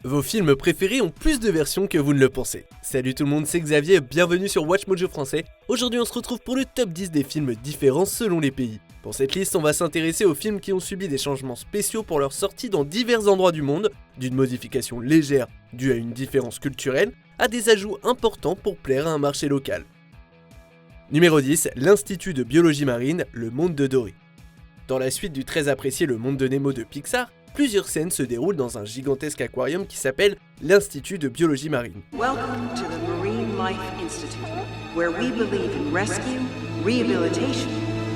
Vos films préférés ont plus de versions que vous ne le pensez. Salut tout le monde, c'est Xavier, bienvenue sur Watch Mojo français. Aujourd'hui on se retrouve pour le top 10 des films différents selon les pays. Pour cette liste, on va s'intéresser aux films qui ont subi des changements spéciaux pour leur sortie dans divers endroits du monde, d'une modification légère due à une différence culturelle, à des ajouts importants pour plaire à un marché local. Numéro 10, l'Institut de biologie marine, le monde de Dory. Dans la suite du très apprécié Le Monde de Nemo de Pixar, plusieurs scènes se déroulent dans un gigantesque aquarium qui s'appelle l'Institut de biologie marine. Welcome to the Marine Life Institute, where we believe in rescue, rehabilitation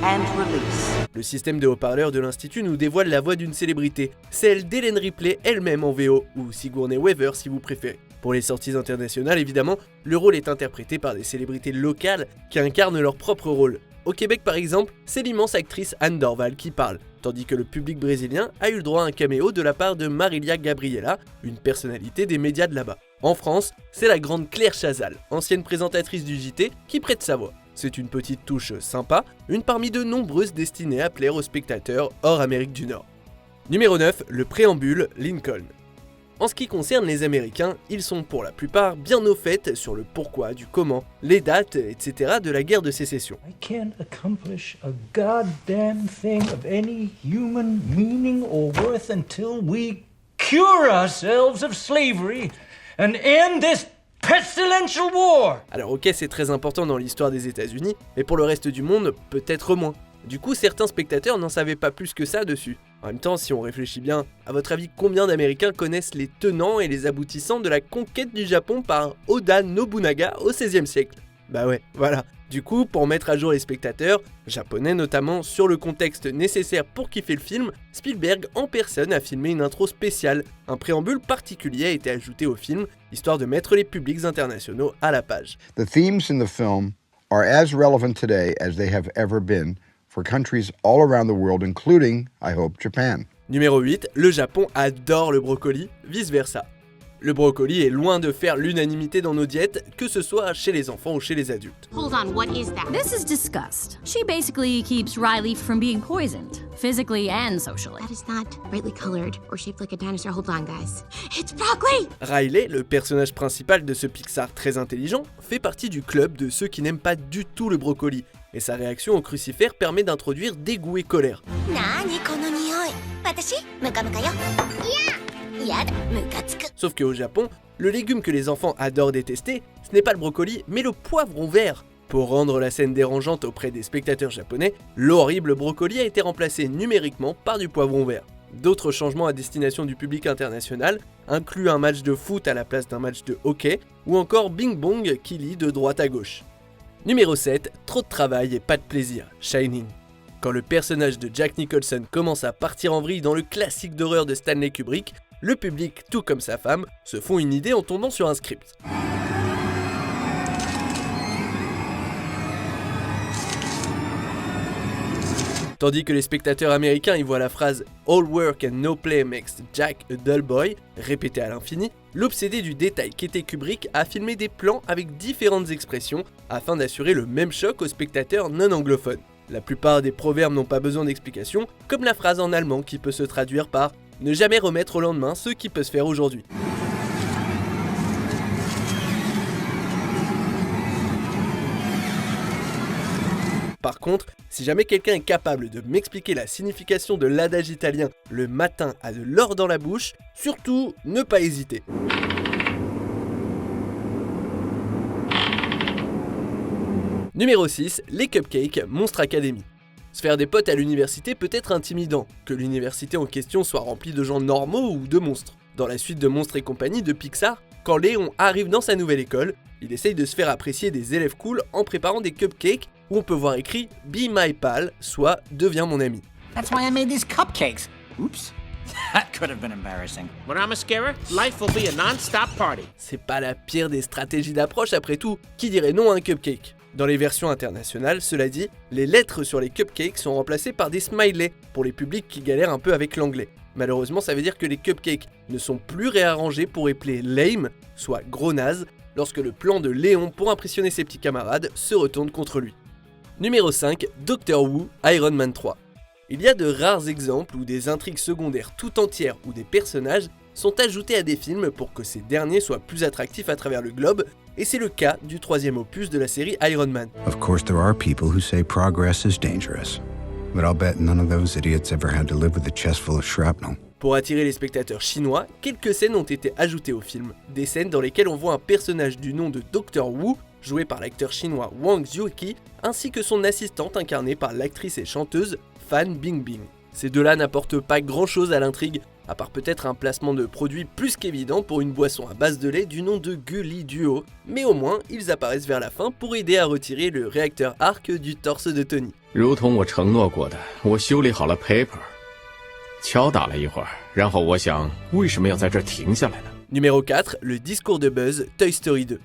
and release. Le système de haut-parleurs de l'Institut nous dévoile la voix d'une célébrité, celle d'Hélène Ripley elle-même en VO, ou Sigourney Weaver si vous préférez. Pour les sorties internationales évidemment, le rôle est interprété par des célébrités locales qui incarnent leur propre rôle. Au Québec par exemple, c'est l'immense actrice Anne Dorval qui parle, tandis que le public brésilien a eu le droit à un caméo de la part de Marília Gabriela, une personnalité des médias de là-bas. En France, c'est la grande Claire Chazal, ancienne présentatrice du JT, qui prête sa voix. C'est une petite touche sympa, une parmi de nombreuses destinées à plaire aux spectateurs hors Amérique du Nord. Numéro 9, le préambule Lincoln. En ce qui concerne les Américains, ils sont pour la plupart bien au fait sur le pourquoi, du comment, les dates, etc. de la guerre de sécession. I can't accomplish a goddamn thing of any human meaning or worth until we cure ourselves of slavery and end this pestilential war. Alors ok, c'est très important dans l'histoire des États-Unis, mais pour le reste du monde, peut-être moins. Du coup, certains spectateurs n'en savaient pas plus que ça dessus. En même temps, si on réfléchit bien, à votre avis, combien d'Américains connaissent les tenants et les aboutissants de la conquête du Japon par Oda Nobunaga au XVIe siècle? Bah ouais, voilà. Du coup, pour mettre à jour les spectateurs, japonais notamment, sur le contexte nécessaire pour kiffer le film, Spielberg en personne a filmé une intro spéciale. Un préambule particulier a été ajouté au film, histoire de mettre les publics internationaux à la page. The themes in the film are as relevant today as they have ever been for countries all around the world, including, I hope, Japan. Numéro 8, le Japon adore le brocoli, vice versa. Le brocoli est loin de faire l'unanimité dans nos diètes, que ce soit chez les enfants ou chez les adultes. Hold on, what is that? This is disgust. She basically keeps Riley from being poisoned, physically and socially. That is not brightly colored or shaped like a dinosaur. Hold on, guys. It's broccoli! Riley, le personnage principal de ce Pixar très intelligent, fait partie du club de ceux qui n'aiment pas du tout le brocoli, et sa réaction au crucifère permet d'introduire dégoût et colère. Sauf qu'au Japon, le légume que les enfants adorent détester, ce n'est pas le brocoli, mais le poivron vert. Pour rendre la scène dérangeante auprès des spectateurs japonais, l'horrible brocoli a été remplacé numériquement par du poivron vert. D'autres changements à destination du public international incluent un match de foot à la place d'un match de hockey, ou encore Bing Bong qui lit de droite à gauche. Numéro 7, trop de travail et pas de plaisir, Shining. Quand le personnage de Jack Nicholson commence à partir en vrille dans le classique d'horreur de Stanley Kubrick, le public, tout comme sa femme, se font une idée en tombant sur un script. Tandis que les spectateurs américains y voient la phrase « All work and no play makes Jack a dull boy » répétée à l'infini, l'obsédé du détail qu'était Kubrick a filmé des plans avec différentes expressions afin d'assurer le même choc aux spectateurs non anglophones. La plupart des proverbes n'ont pas besoin d'explication, comme la phrase en allemand qui peut se traduire par « Ne jamais remettre au lendemain ce qui peut se faire aujourd'hui ». Par contre, si jamais quelqu'un est capable de m'expliquer la signification de l'adage italien « le matin a de l'or dans la bouche », surtout ne pas hésiter. Numéro 6, les cupcakes Monstre Academy. Se faire des potes à l'université peut être intimidant, que l'université en question soit remplie de gens normaux ou de monstres. Dans la suite de Monstres et compagnie de Pixar, quand Léon arrive dans sa nouvelle école, il essaye de se faire apprécier des élèves cool en préparant des cupcakes où on peut voir écrit « Be my pal », soit « Deviens mon ami ». That's why I made these cupcakes. Oops. That could have been embarrassing. When I'm a scarer, life will be a non-stop party. C'est pas la pire des stratégies d'approche après tout, qui dirait non à un cupcake? Dans les versions internationales, cela dit, les lettres sur les cupcakes sont remplacées par des smileys pour les publics qui galèrent un peu avec l'anglais. Malheureusement, ça veut dire que les cupcakes ne sont plus réarrangés pour épeler lame, soit gros naze, lorsque le plan de Léon pour impressionner ses petits camarades se retourne contre lui. Numéro 5, Doctor Who, Iron Man 3. Il y a de rares exemples où des intrigues secondaires tout entières ou des personnages sont ajoutés à des films pour que ces derniers soient plus attractifs à travers le globe, et c'est le cas du 3e opus de la série Iron Man. Of course, there are people who say progress is dangerous, but I'll bet none of those idiots ever had to live with a chest full of shrapnel. Pour attirer les spectateurs chinois, quelques scènes ont été ajoutées au film, des scènes dans lesquelles on voit un personnage du nom de Dr. Wu, joué par l'acteur chinois Wang Zhuqi, ainsi que son assistante incarnée par l'actrice et chanteuse Fan Bingbing. Ces deux-là n'apportent pas grand-chose à l'intrigue, à part peut-être un placement de produit plus qu'évident pour une boisson à base de lait du nom de Gulli Duo, mais au moins ils apparaissent vers la fin pour aider à retirer le réacteur arc du torse de Tony. 如同我承诺过的，我修理好了 Paper， 敲打了一会儿，然后我想，为什么要在这儿停下来呢？ Numéro 4, le discours de Buzz, Toy Story 2.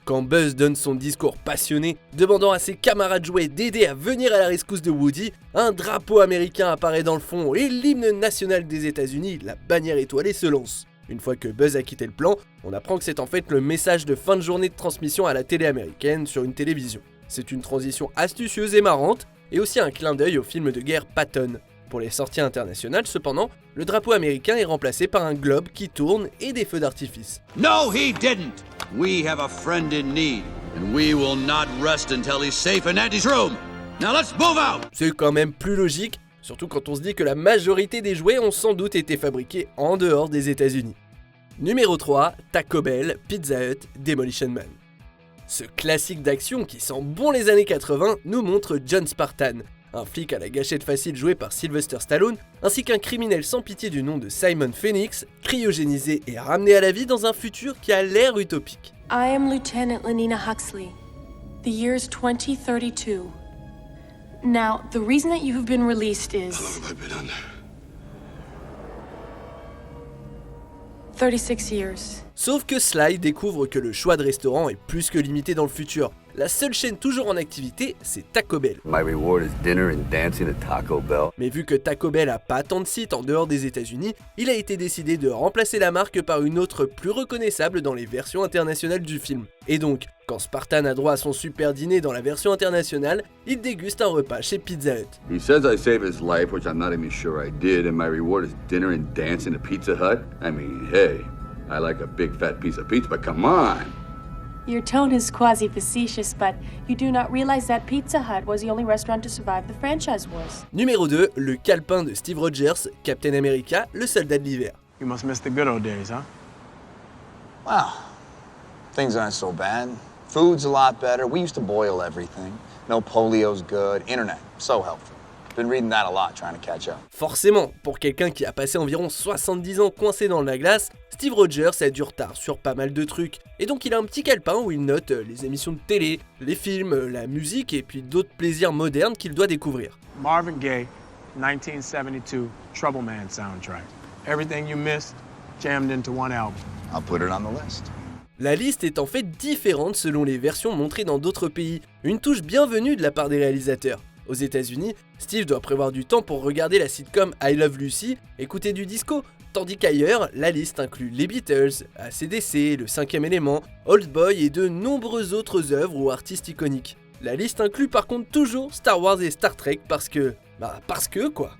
Quand Buzz donne son discours passionné, demandant à ses camarades jouets d'aider à venir à la rescousse de Woody, un drapeau américain apparaît dans le fond et l'hymne national des États-Unis, la bannière étoilée, se lance. Une fois que Buzz a quitté le plan, on apprend que c'est en fait le message de fin de journée de transmission à la télé américaine sur une télévision. C'est une transition astucieuse et marrante, et aussi un clin d'œil au film de guerre Patton. Pour les sorties internationales, cependant, le drapeau américain est remplacé par un globe qui tourne et des feux d'artifice. No, he didn't! We have a friend in need, and we will not rest until he's safe in Andy's room! Now let's move out! C'est quand même plus logique, surtout quand on se dit que la majorité des jouets ont sans doute été fabriqués en dehors des États-Unis. Numéro 3, Taco Bell, Pizza Hut, Demolition Man. Ce classique d'action qui sent bon les années 80 nous montre John Spartan, un flic à la gâchette facile joué par Sylvester Stallone, ainsi qu'un criminel sans pitié du nom de Simon Phoenix, cryogénisé et ramené à la vie dans un futur qui a l'air utopique. I am Lieutenant Lenina Huxley. The year is 2032. Now, the reason that you have been released is... How long have I been under? 36 years. Sauf que Sly découvre que le choix de restaurant est plus que limité dans le futur. La seule chaîne toujours en activité, c'est Taco Bell. My reward is dinner and dancing at Taco Bell. Mais vu que Taco Bell a pas tant de sites en dehors des États-Unis, il a été décidé de remplacer la marque par une autre plus reconnaissable dans les versions internationales du film. Et donc, quand Spartan a droit à son super dîner dans la version internationale, il déguste un repas chez Pizza Hut. He says I saved his life, which I'm not even sure I did, and my reward is dinner and dancing at Pizza Hut? I mean, hey, I like a big fat piece of pizza, but come on! Your tone is quasi-facetious, but you do not realize that Pizza Hut was the only restaurant to survive the franchise wars. Numéro 2, le calepin de Steve Rogers, Captain America, le soldat de l'hiver. You must miss the good old days, huh? Well, things aren't so bad. Food's a lot better. We used to boil everything. No polio's good. Internet, so helpful. Been reading that a lot, trying to catch up. Forcément, pour quelqu'un qui a passé environ 70 ans coincé dans la glace, Steve Rogers a du retard sur pas mal de trucs. Et donc il a un petit calepin où il note les émissions de télé, les films, la musique et puis d'autres plaisirs modernes qu'il doit découvrir. Marvin Gaye, 1972, Trouble Man soundtrack. Everything you missed, jammed into one album. I'll put it on the list. La liste est en fait différente selon les versions montrées dans d'autres pays, une touche bienvenue de la part des réalisateurs. Aux États-Unis, Steve doit prévoir du temps pour regarder la sitcom I Love Lucy, écouter du disco, tandis qu'ailleurs, la liste inclut les Beatles, AC/DC, le 5e élément, Old Boy et de nombreuses autres œuvres ou artistes iconiques. La liste inclut par contre toujours Star Wars et Star Trek parce que quoi.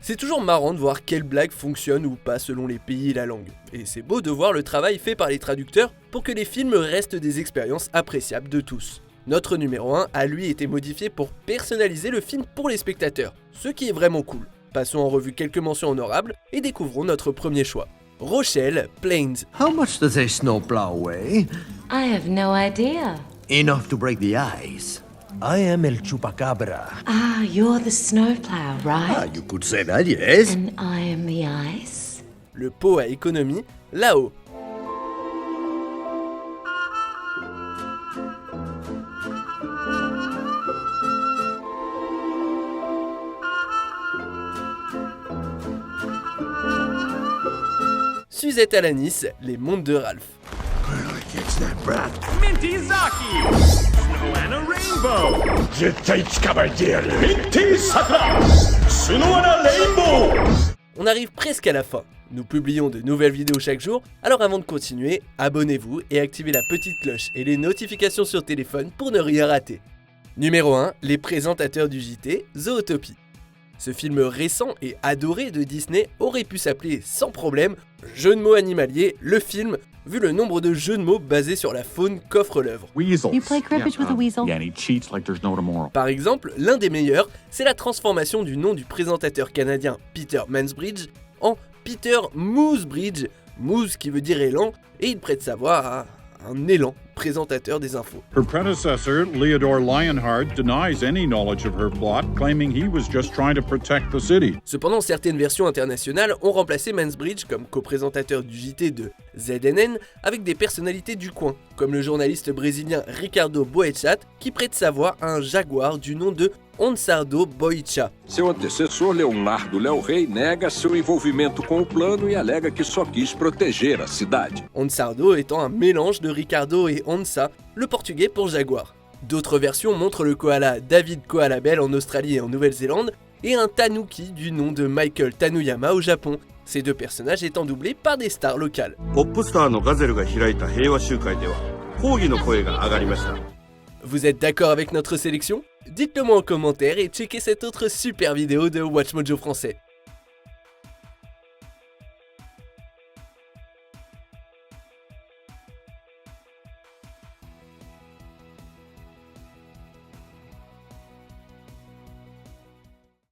C'est toujours marrant de voir quelles blagues fonctionnent ou pas selon les pays et la langue. Et c'est beau de voir le travail fait par les traducteurs pour que les films restent des expériences appréciables de tous. Notre numéro 1 a lui été modifié pour personnaliser le film pour les spectateurs, ce qui est vraiment cool. Passons en revue quelques mentions honorables et découvrons notre premier choix. Rochelle, Plains. How much does a snowplow weigh? I have no idea. Enough to break the ice. I am El Chupacabra. Ah, you're the snowplow, right? Ah, you could say that, yes. And I am the ice. Le pot à économie, là-haut. Suzette Alanis, Les Mondes de Ralph. Minty Zaki! Snow and a rainbow! Minty Sakura! Snow and a rainbow! On arrive presque à la fin. Nous publions de nouvelles vidéos chaque jour, alors avant de continuer, abonnez-vous et activez la petite cloche et les notifications sur téléphone pour ne rien rater. Numéro 1, les présentateurs du JT, Zootopie. Ce film récent et adoré de Disney aurait pu s'appeler sans problème Jeu de mots animalier, le film, vu le nombre de jeux de mots basés sur la faune qu'offre l'œuvre. You play cribbage with a weasel? Yeah, and he cheats like there's no tomorrow. Par exemple, l'un des meilleurs, c'est la transformation du nom du présentateur canadien Peter Mansbridge en Peter Moosebridge, Moose qui veut dire élan, et il prête sa voix à un élan, présentateur des infos. Her predecessor, Leodore Lionheart, denies any knowledge of her plot, claiming he was just trying to protect the city. Cependant, certaines versions internationales ont remplacé Mansbridge comme co-présentateur du JT de ZNN avec des personnalités du coin, comme le journaliste brésilien Ricardo Boechat qui prête sa voix à un jaguar du nom de Onsardo Boicha. Seu antecessor, Leonardo Léo Rey, nega seu envolvimento com o plano e alega que só quis proteger a cidade. Onsardo étant un mélange de Ricardo et Onsa, le portugais pour jaguar. D'autres versions montrent le koala David Koala Bell en Australie et en Nouvelle-Zélande, et un tanuki du nom de Michael Tanuyama au Japon, ces deux personnages étant doublés par des stars locales. Vous êtes d'accord avec notre sélection ? Dites-le moi en commentaire et checkez cette autre super vidéo de WatchMojo français.